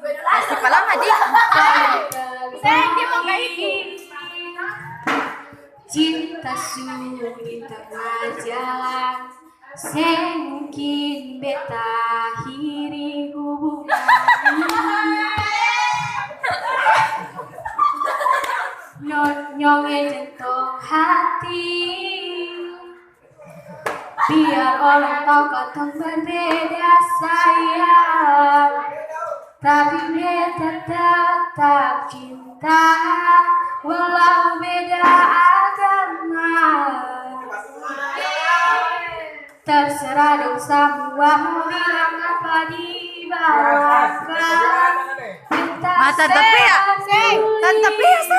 Masih palang adik. Dia mau kayak itu. Cinta sunyi tengah jalan, mungkin beta akhiri hubungan. Nyonge jantung hati, biar orang tahu kau berbeda sayang, tapi beta tetap cinta walau beda agama. Terserah dong semua mau bilang apa di bawah. Mata tapi ya, tapi ya